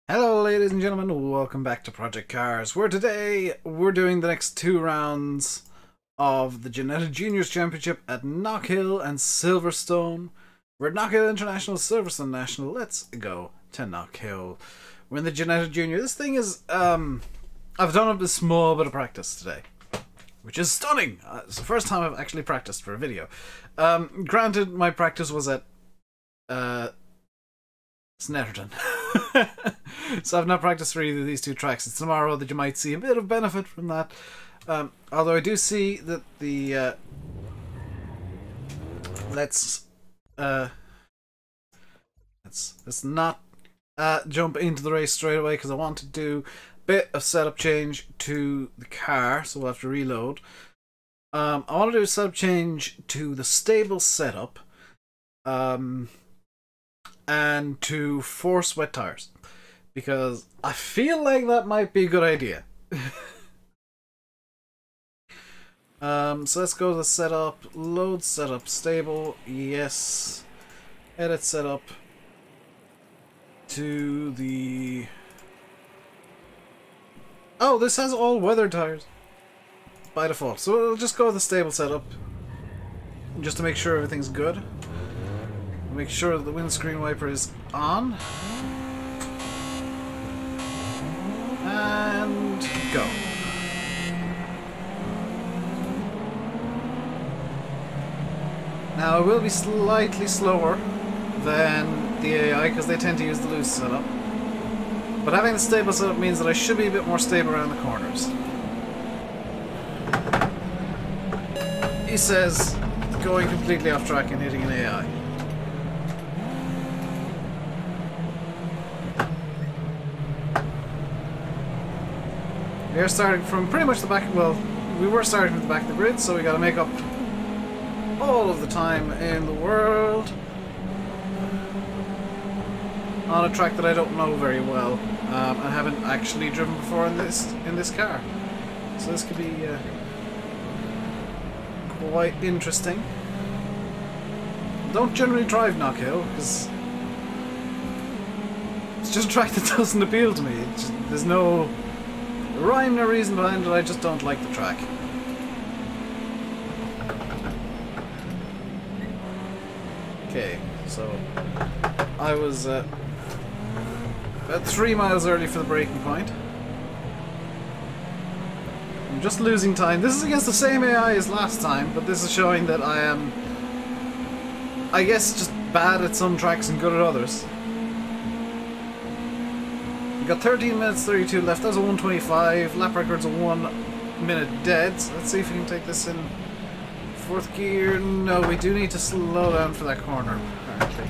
Hello ladies and gentlemen, welcome back to Project Cars, where today we're doing the next two rounds of the Genetic Juniors Championship at Knockhill and Silverstone. We're at Knockhill International, Silverstone National. Let's go to Knockhill. We're in the Genetic Junior. This thing is, I've done a small bit of practice today, which is stunning. It's the first time I've actually practiced for a video. Granted, my practice was at Snetterton. So I've not practiced for either of these two tracks. It's tomorrow that you might see a bit of benefit from that. Although I do see that the let's not jump into the race straight away, because I want to do a bit of setup change to the car, so we'll have to reload. I want to do a setup change to the stable setup, and to force wet tires, because I feel like that might be a good idea. So let's go to the setup, load setup, stable, yes, edit setup to the... Oh, this has all weather tires by default, so we'll just go with the stable setup just to make sure everything's good. Make sure that the windscreen wiper is on. And go. Now it will be slightly slower than the AI because they tend to use the loose setup. But having the stable setup means that I should be a bit more stable around the corners. He says going completely off track and hitting an AI. We are starting from pretty much the back, well, we were starting from the back of the grid, so we gotta make up all of the time in the world on a track that I don't know very well. I haven't actually driven before in this car, so this could be quite interesting. Don't generally drive Knockhill because it's just a track that doesn't appeal to me. There's no rhyme or reason behind it, I just don't like the track. Okay, so I was about 3 miles early for the braking point. I'm just losing time. This is against the same AI as last time, but this is showing that I am, I guess, just bad at some tracks and good at others. We've got 13 minutes 32 left. That was a 1:25. Lap record's a 1 minute dead. So let's see if we can take this in fourth gear. No, we do need to slow down for that corner, apparently.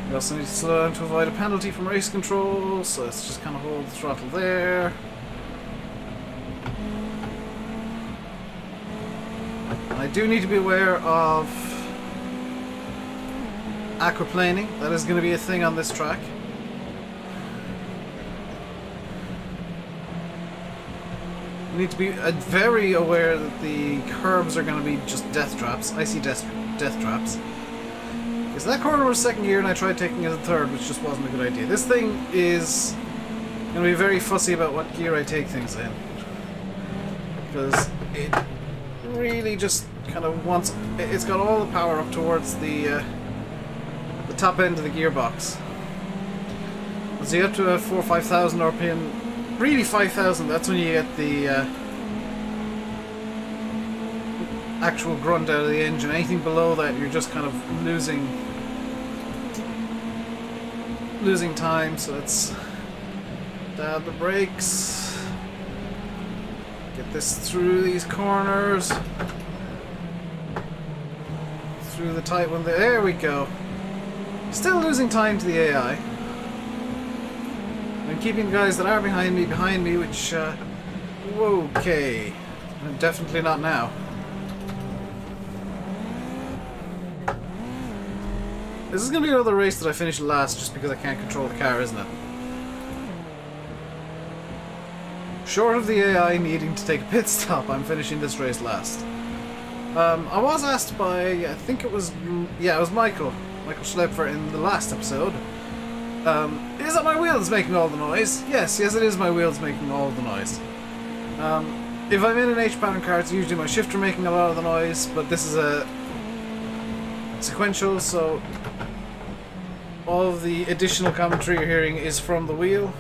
We also need to slow down to avoid a penalty from race control, so let's just kind of hold the throttle there. I do need to be aware of aquaplaning. That is going to be a thing on this track. We need to be very aware that the curbs are going to be just death traps. I see death traps. Because that corner was second gear and I tried taking it as a third, which just wasn't a good idea. This thing is going to be very fussy about what gear I take things in, because it really just kind of wants... It's got all the power up towards the top end of the gearbox. So you have to have 4,000 or 5,000 RPM. Really 5,000, that's when you get the actual grunt out of the engine. Anything below that, you're just kind of losing time. So let's dial the brakes. Get this through these corners. Through the tight one there. There we go. Still losing time to the AI. I'm keeping the guys that are behind me, which, okay. Definitely not now. This is going to be another race that I finish last just because I can't control the car, isn't it? Short of the AI needing to take a pit stop, I'm finishing this race last. I was asked by, I think it was, yeah, it was Michael Schlepfer in the last episode. Is it my wheels making all the noise? Yes, it is my wheels making all the noise. If I'm in an H-pattern car, it's usually my shifter making a lot of the noise, but this is a sequential, so all of the additional commentary you're hearing is from the wheel.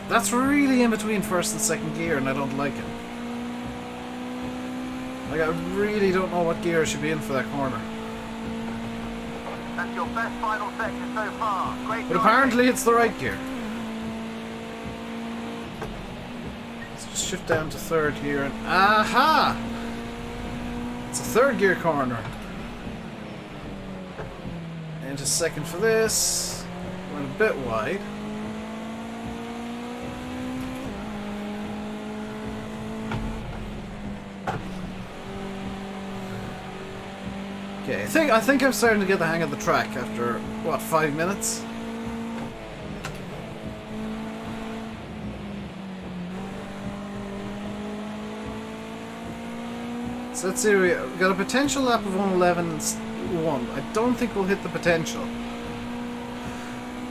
That's really in between first and second gear, and I don't like it. Like, I really don't know what gear I should be in for that corner. That's your best final section so far. Great. But apparently it's the right gear. Let's just shift down to third here, and aha! It's a third gear corner. Into second for this. Went a bit wide. Okay, I think I'm starting to get the hang of the track after, what, 5 minutes? So let's see, we got a potential lap of 1:11.1. I don't think we'll hit the potential.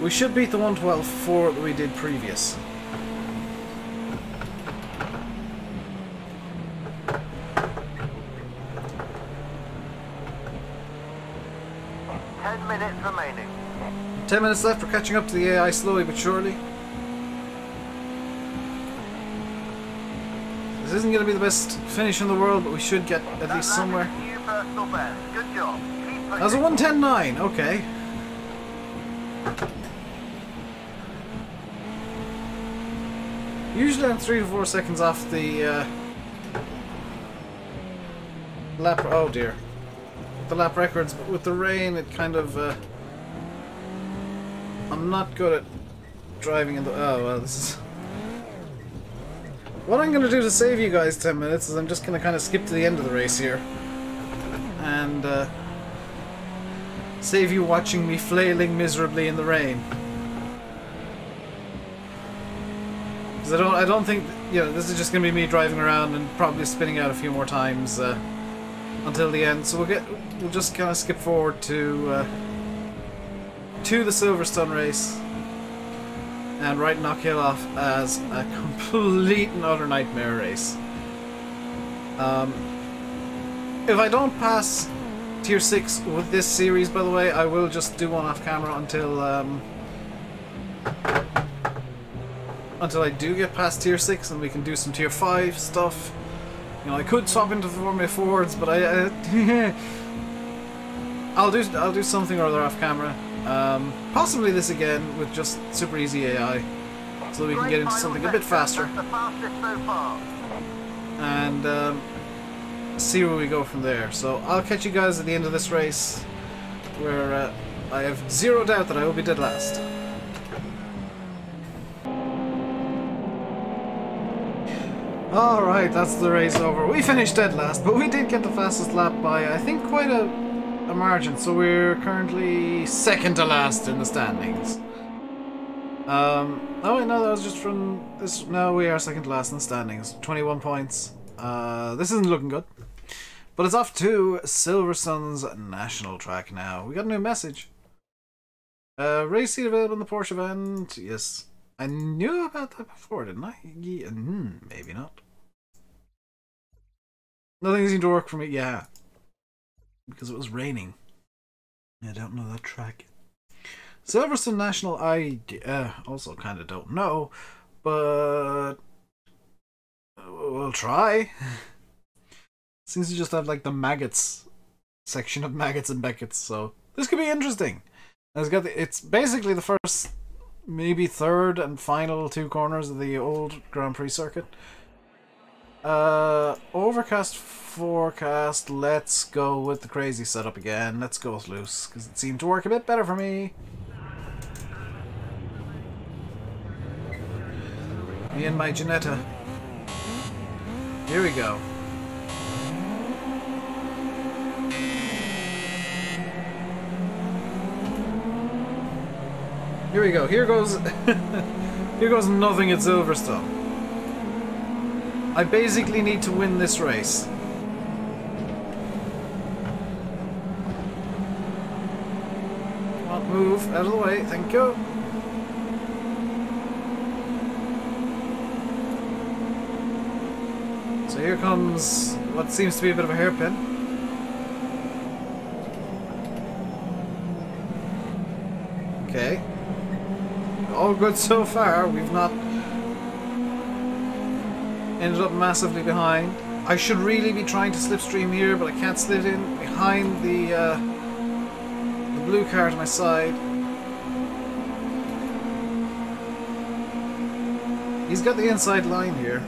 We should beat the 1:12.4 that we did previous. Remaining. 10 minutes left. We're catching up to the AI slowly but surely. This isn't going to be the best finish in the world, but we should get at least somewhere. Good job. That was a 1:10.9. Okay. Usually I'm 3 to 4 seconds off the lap. Oh dear. The lap records, but with the rain, it kind of. I'm not good at driving in the... Oh, well, this is... What I'm going to do to save you guys 10 minutes is I'm just going to kind of skip to the end of the race here. And, save you watching me flailing miserably in the rain. Because I don't think... You know, this is just going to be me driving around and probably spinning out a few more times, until the end. So we'll just kind of skip forward to the Silverstone race and write Knockhill off as a complete and utter nightmare race. If I don't pass tier 6 with this series, by the way, I will just do one off camera until I do get past tier 6 and we can do some tier 5 stuff. You know, I could swap into the Formula Fords, but I'll do something or other off camera. Possibly this again with just super easy AI, so we can get into something a bit faster and see where we go from there. So I'll catch you guys at the end of this race, where I have zero doubt that I will be dead last. Alright, that's the race over. We finished dead last, but we did get the fastest lap by, I think, quite a margin. So we're currently second to last in the standings. Oh wait, no, that was just from this. No, we are second to last in the standings. 21 points. This isn't looking good. But it's off to Silverstone's national track now. We got a new message. Race seat available in the Porsche event. Yes. I knew about that before, didn't I? Yeah, maybe not. Nothing seemed to work for me. Yeah. Because it was raining. I don't know that track. Silverstone National, I also kind of don't know. But we'll try. Seems to just have like the maggots section of maggots and Beckett's, so this could be interesting. It's basically the first, maybe third and final two corners of the old Grand Prix circuit. Overcast forecast. Let's go with the crazy setup again. Let's go with loose, because it seemed to work a bit better for me. Me and my Janetta. Here we go. Here we go. Here goes here goes nothing at Silverstone. I basically need to win this race. Come on, move out of the way. Thank you. So here comes what seems to be a bit of a hairpin. Okay. All good so far. We've not ended up massively behind. I should really be trying to slipstream here, but I can't slip in behind the blue car to my side. He's got the inside line here.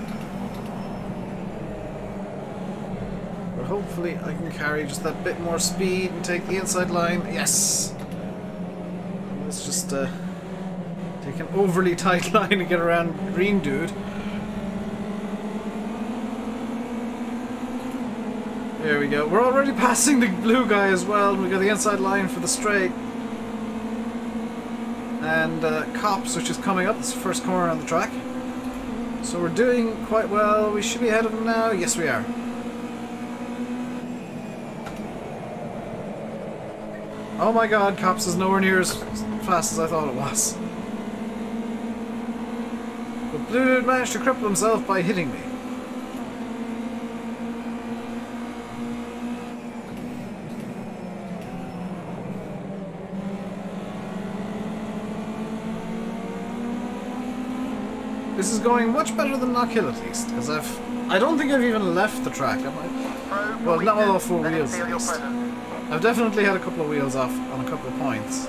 But hopefully I can carry just that bit more speed and take the inside line. Yes! Let's just take an overly tight line to get around green dude. There we go. We're already passing the blue guy as well. We got the inside line for the straight. And Cops, which is coming up. It's the first corner on the track. So we're doing quite well. We should be ahead of him now. Yes, we are. Oh my god, Cops is nowhere near as fast as I thought it was. But Blue Dude managed to cripple himself by hitting me. This is going much better than Knockhill at least, because I don't think I've even left the track. Well, not all 4 wheels at least. I've definitely had a couple of wheels off on a couple of points.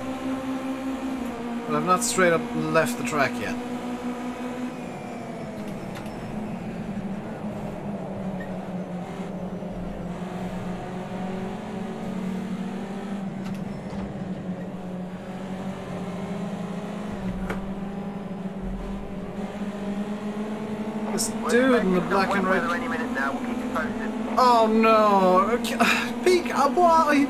But I've not straight up left the track yet. This dude in the black and red. Oh no! Peek! Why?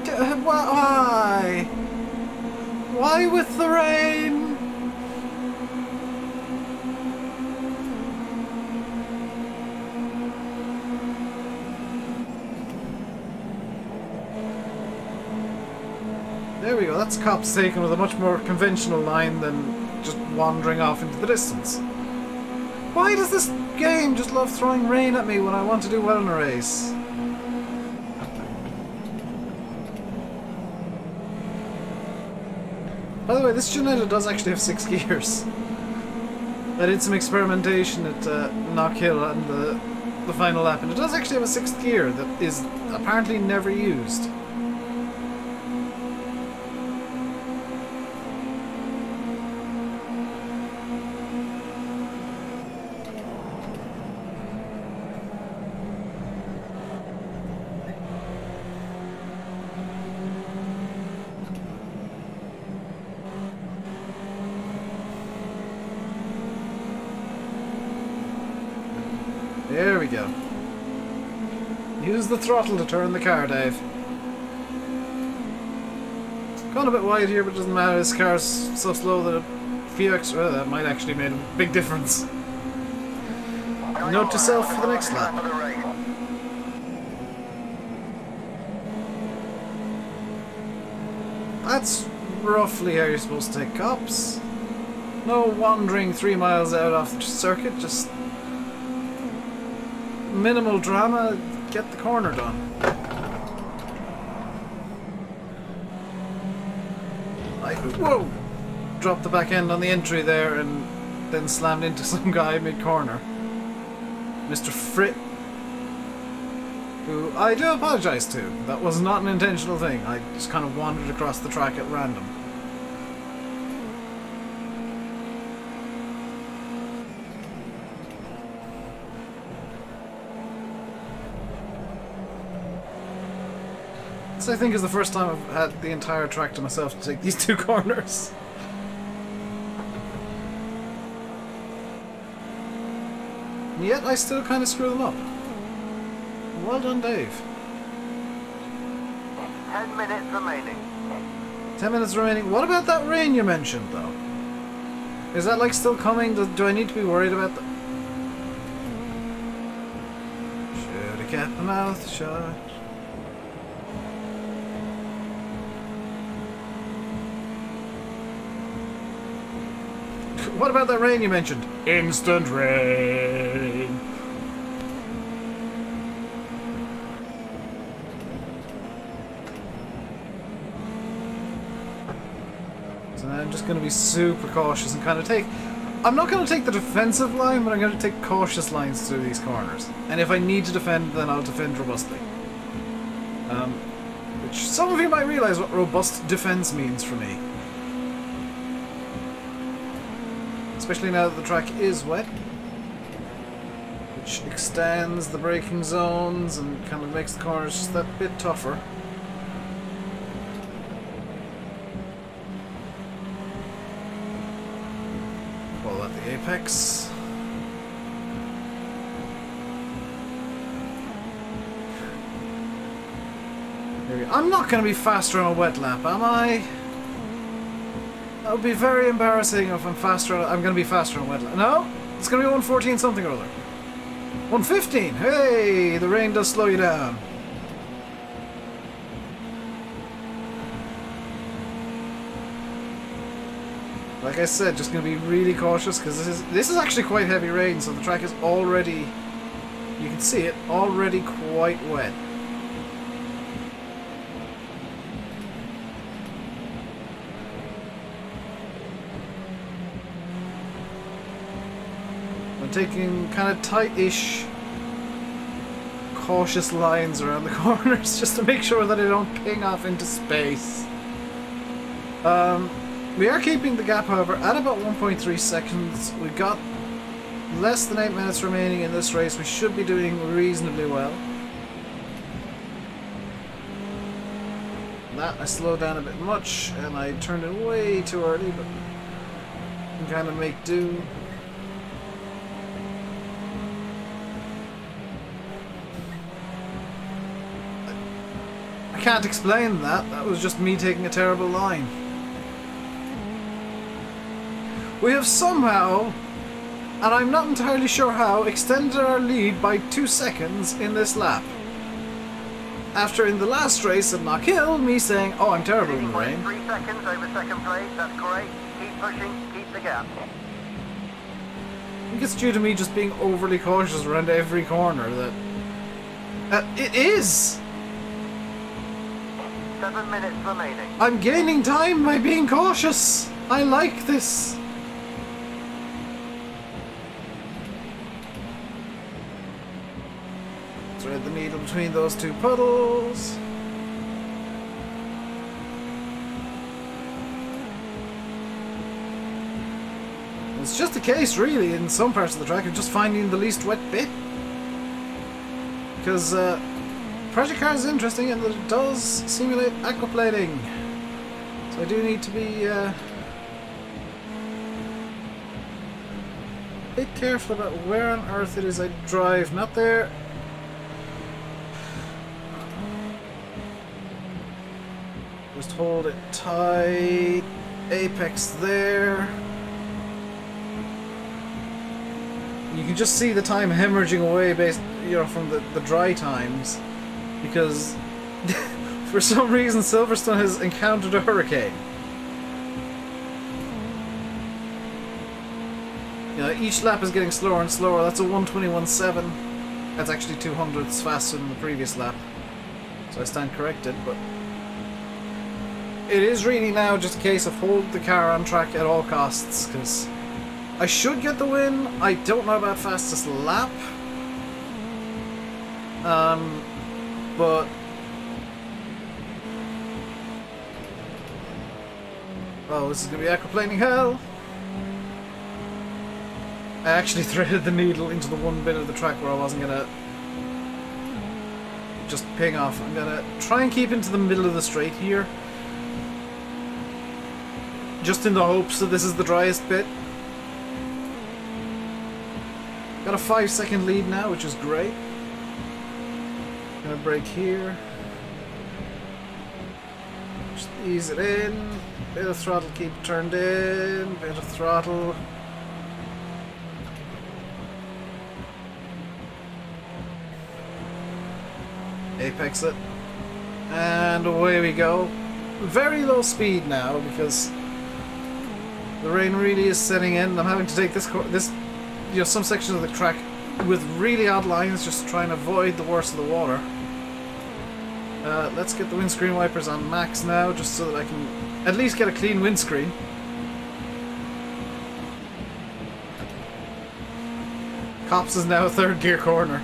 Why with the rain? There we go. That's Cops taken with a much more conventional line than just wandering off into the distance. Why does this game just love throwing rain at me when I want to do well in a race? By the way, this Janetta does actually have 6 gears. I did some experimentation at Knockhill on the final lap, and it does actually have a 6th gear that is apparently never used. There we go. Use the throttle to turn the car, Dave. Gone a bit wide here, but it doesn't matter. This car's so slow that a few extra... that might actually make a big difference. Note to self for the next lap. That's roughly how you're supposed to take Cops. No wandering 3 miles out off the circuit, just... minimal drama, get the corner done. Whoa! Dropped the back end on the entry there and then slammed into some guy mid-corner. Mr. Frit. Who I do apologise to. That was not an intentional thing. I just kind of wandered across the track at random. This, I think, is the first time I've had the entire track to myself to take these 2 corners. And yet I still kind of screw them up. Well done, Dave. 10 minutes remaining. 10 minutes remaining. What about that rain you mentioned, though? Is that, like, still coming? Do I need to be worried about that? kept my mouth shut. What about that rain you mentioned? Instant rain! So now I'm just going to be super cautious and kind of take... I'm not going to take the defensive line, but I'm going to take cautious lines through these corners. And if I need to defend, then I'll defend robustly. Which some of you might realise what robust defence means for me. Especially now that the track is wet. Which extends the braking zones and kind of makes the corners just that bit tougher. Call that the apex. I'm not going to be faster on a wet lap, am I? That would be very embarrassing if I'm faster. I'm going to be faster on a wet lap. No, it's going to be 114 something or other. 115. Hey, the rain does slow you down. Like I said, just going to be really cautious because this is actually quite heavy rain, so the track is already, you can see it, already quite wet. I'm taking kind of tight-ish, cautious lines around the corners just to make sure that I don't ping off into space. We are keeping the gap, however, at about 1.3 seconds. We've got less than 8 minutes remaining in this race. We should be doing reasonably well. That I slowed down a bit much, and I turned it way too early, but I can kind of make do. I can't explain that. That was just me taking a terrible line. We have somehow, and I'm not entirely sure how, extended our lead by 2 seconds in this lap. After in the last race at Knockhill, me saying, oh, I'm terrible in the rain. 3 seconds over second place, that's great. Keep pushing, keep the gap. I think it's due to me just being overly cautious around every corner that... it is! 7 minutes remaining. I'm gaining time by being cautious. I like this. Thread the needle between those two puddles. It's just a case, really, in some parts of the track of just finding the least wet bit. Because Project Car is interesting in that it does simulate aquaplaning. So I do need to be a bit careful about where on earth it is I drive. Not there. Just hold it tight. Apex there. You can just see the time hemorrhaging away based, from the dry times, because for some reason Silverstone has encountered a hurricane. Each lap is getting slower and slower. That's a 1:21.7. That's actually 200ths faster than the previous lap, so I stand corrected. But it is really now just a case of hold the car on track at all costs, because I should get the win. I don't know about fastest lap. But oh, this is gonna be aquaplaning hell. I actually threaded the needle into the one bit of the track where I wasn't gonna just ping off. I'm gonna try and keep into the middle of the straight here, just in the hopes that this is the driest bit. Got a 5-second lead now, which is great. Gonna brake here. Just ease it in. Bit of throttle, keep it turned in. Bit of throttle. Apex it. And away we go. Very low speed now because the rain really is setting in. I'm having to take this, you know, some sections of the track with really odd lines, just to try and avoid the worst of the water. Let's get the windscreen wipers on max now, just so that I can at least get a clean windscreen. Cops is now a third gear corner.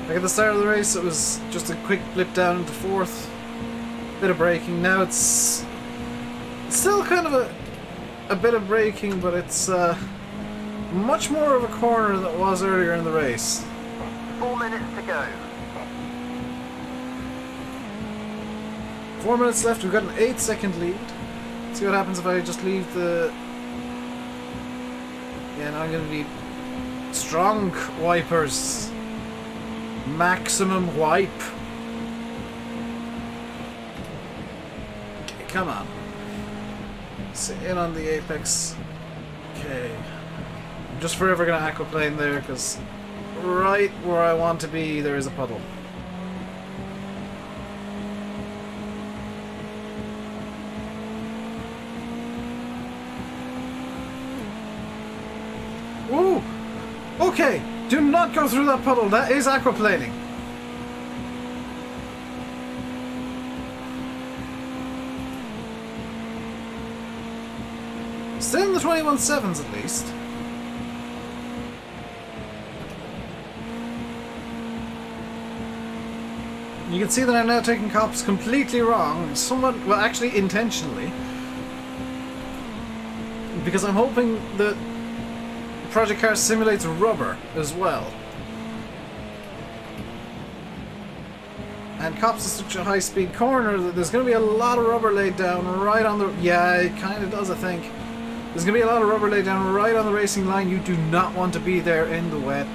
Like at the start of the race, it was just a quick blip down into fourth. Bit of braking. Now it's still kind of a bit of braking, but it's much more of a corner than it was earlier in the race. 4 minutes to go. 4 minutes left. We've got an 8-second lead. See what happens if I just leave the... Yeah, now I'm going to need strong wipers. Maximum wipe. Okay, come on. Sit in on the apex. Okay. I'm just forever going to aquaplane there because right where I want to be there is a puddle. Woo! Okay, do not go through that puddle. That is aquaplaning. Still in the 21.7s at least. You can see that I'm now taking cops completely wrong. Somewhat, well, actually intentionally. Because I'm hoping that Project Car simulates rubber as well. And Cops is such a high-speed corner that there's going to be a lot of rubber laid down right on the... Yeah, it kind of does, I think. There's going to be a lot of rubber laid down right on the racing line. You do not want to be there in the wet.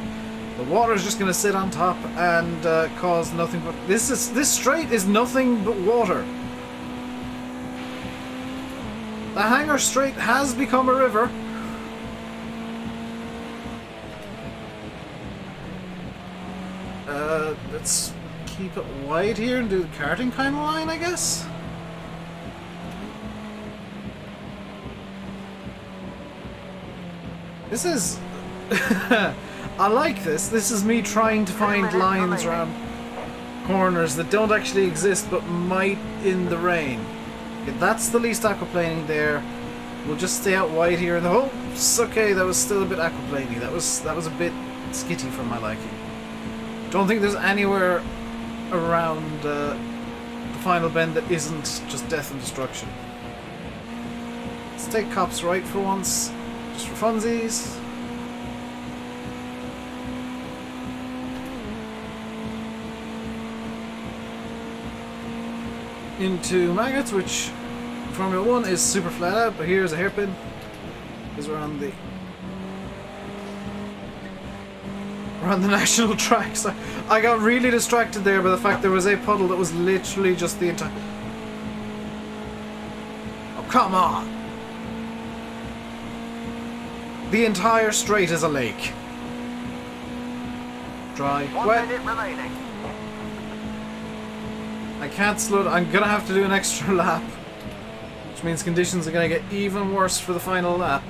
The water is just going to sit on top and cause nothing but... This straight is nothing but water. The Hangar Straight has become a river. Let's keep it wide here and do the karting kind of line, I guess. This is... I like this. This is me trying to find lines around corners that don't actually exist but might in the rain. Okay, that's the least aquaplaning there. We'll just stay out wide here in the hopes. Okay, that was still a bit aquaplaning. That was a bit skitty for my liking. Don't think there's anywhere around the final bend that isn't just death and destruction. Let's take Cops right for once, just for funsies. Into Maggots, which Formula 1 is super flat out, but here's a hairpin because we're on the national tracks. I got really distracted there by the fact there was a puddle that was literally just the entire... Oh, come on! The entire straight is a lake. Dry. 1 wet. minute remaining. I can't slow down. I'm gonna have to do an extra lap. Which means conditions are gonna get even worse for the final lap.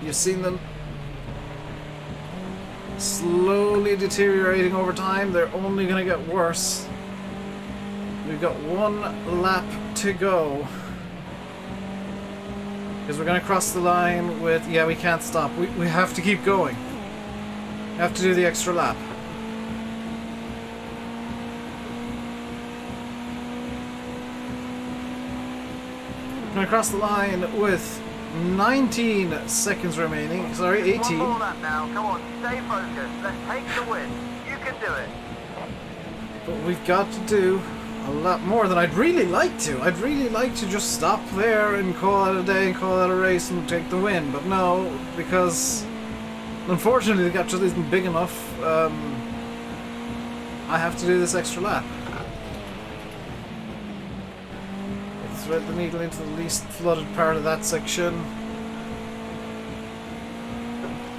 You've seen them slowly deteriorating over time. They're only going to get worse. We've got one lap to go. Because we're going to cross the line with... Yeah, we can't stop. We have to keep going. We have to do the extra lap. We're going to cross the line with 19 seconds remaining. Sorry, 18. One more lap now. Come on, stay focused. Let's take the win. You can do it. But we've got to do a lot more than I'd really like to. I'd really like to just stop there and call it a day and call it a race and take the win. But no, because unfortunately the gap just isn't big enough. I have to do this extra lap. Thread the needle into the least flooded part of that section.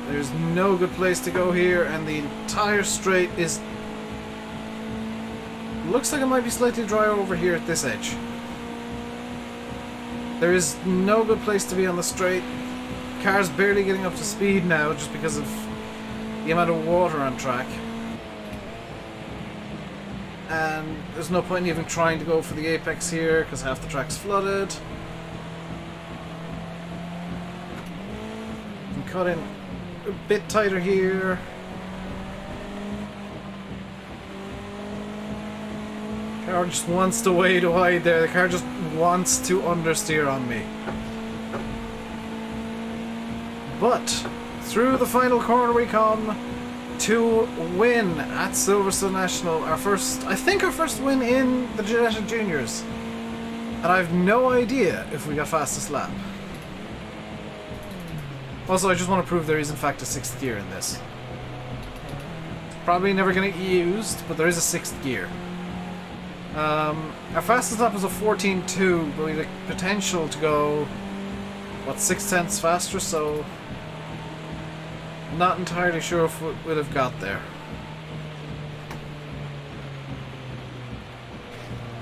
There's no good place to go here, and the entire straight is... looks like it might be slightly drier over here at this edge. There is no good place to be on the straight. Car's barely getting up to speed now just because of the amount of water on track. And there's no point in even trying to go for the apex here because half the track's flooded. You can cut in a bit tighter here. The car just wants to way too wide there. The car just wants to understeer on me. But through the final corner we come to win at Silverstone National. Our first, I think our first win in the Genetic Juniors. And I have no idea if we got fastest lap. Also, I just want to prove there is in fact a 6th gear in this. Probably never going to get used, but there is a 6th gear. Our fastest lap was a 14.2, but we had the potential to go, what, 6/10 faster, so not entirely sure if we would have got there.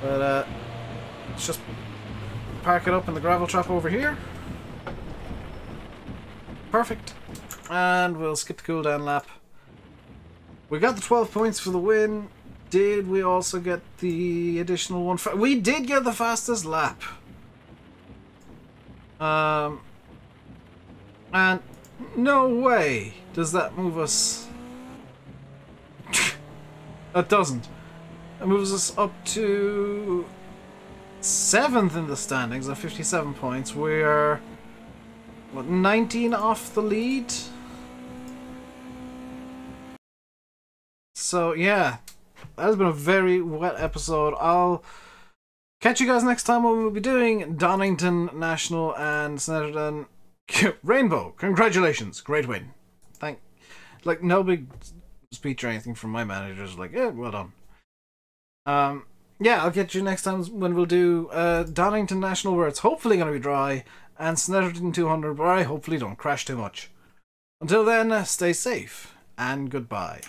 But let's just park it up in the gravel trap over here. Perfect. And we'll skip the cooldown lap. We got the 12 points for the win. Did we also get the additional one? We did get the fastest lap. And no way does that move us. That doesn't. It moves us up to 7th in the standings at 57 points. We're, what, 19 off the lead? So yeah, that has been a very wet episode. I'll catch you guys next time when we'll be doing Donington National and Snetterton. Rainbow, congratulations, great win. Like, no big speech or anything from my managers, like, yeah, well done. Yeah, I'll get you next time when we'll do Donington National, where it's hopefully going to be dry, and Snetterton 200, where I hopefully don't crash too much. Until then, stay safe, and goodbye.